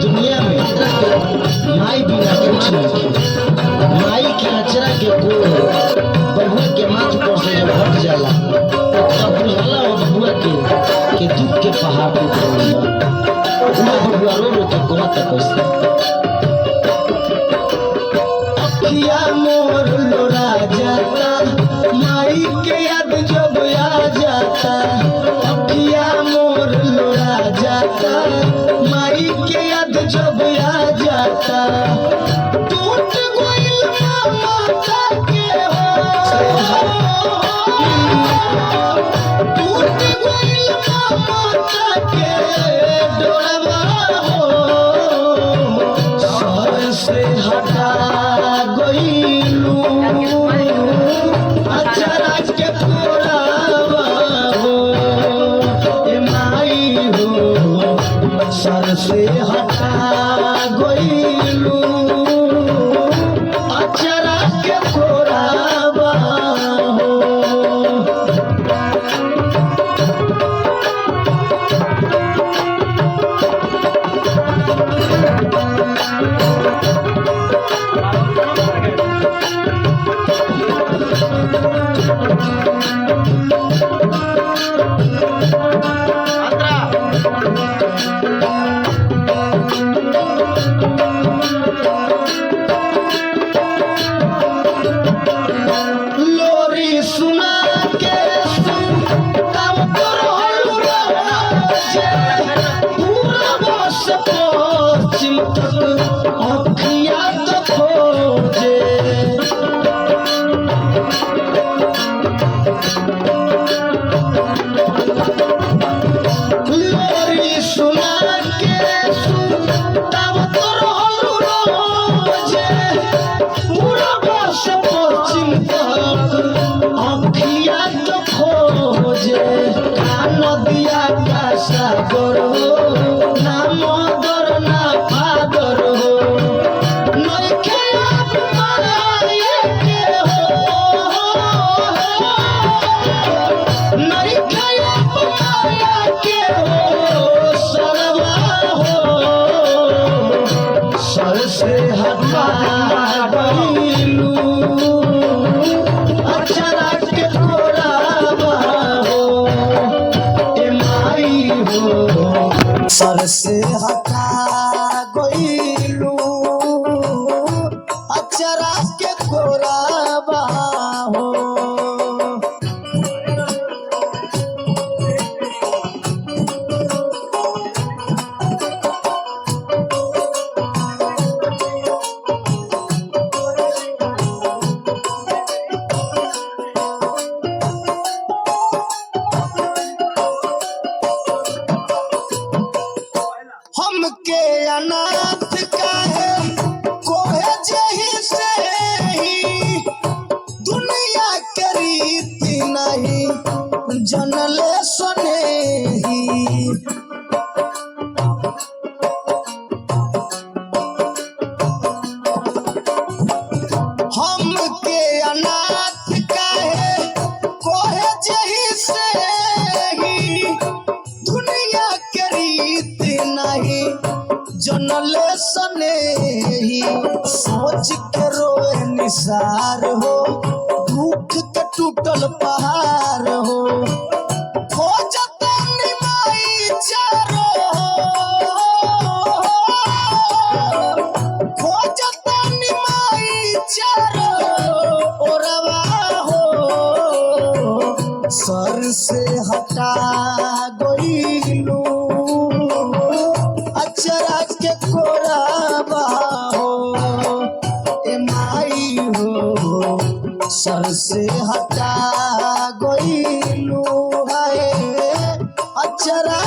दुनिया में माई बिना कुछ नहीं। माई के अचरा के कोर बबुआ के माथ पर से जब हट जाला तब बुझला वो बबुआ के दुख के पहाड़ टूट गइल। बबुआ रो रो के कोना तक कैसे अखिया मोर लोरा जाता माई के याद जब आ जाता। अखिया मोर लोरा जाता माई के याद जब आ जाता। टूट गइल माता के हो टूट गइल माता के डोरवा हो सर से हटा गइलू अचरा के कोरावा हो ए माई हो सर से हटा गइलू अचरा के कोरावा हो। लोरी सुना के तब तोर राजे पूरा बस पश्चिम तक अखिया तो खोजे। लोरी सुना के तब तोर राजे पूरा बस पश्चिम तक अखिया तो खोजे। नदिया का सागर हो ना मदर ना फादर हो नइखे आप माये के हो नइखे आप माया के हो सरवा हो सर से हटा गइलू अचरा के कोरावा हो ए माई हो सर से हटा गइलू अचरा के कोरावा हो। हमके अनाथ काहे कोहे जही से ही दुनिया के रीति नहीं जनले सने ही। हमके अनाथ काहे कोहे जही से ही दुनिया के रीति नहीं जनले सने ही। सोच के रोए निसार हो दुख के टूटल पहाड़ हो खोजता निमाई चारो खोजता निमाई चारो ओरवा हो सर से हटा गइलू अचरा के कोरावा हो ए माई हो सर से हटा गइलू है अचरा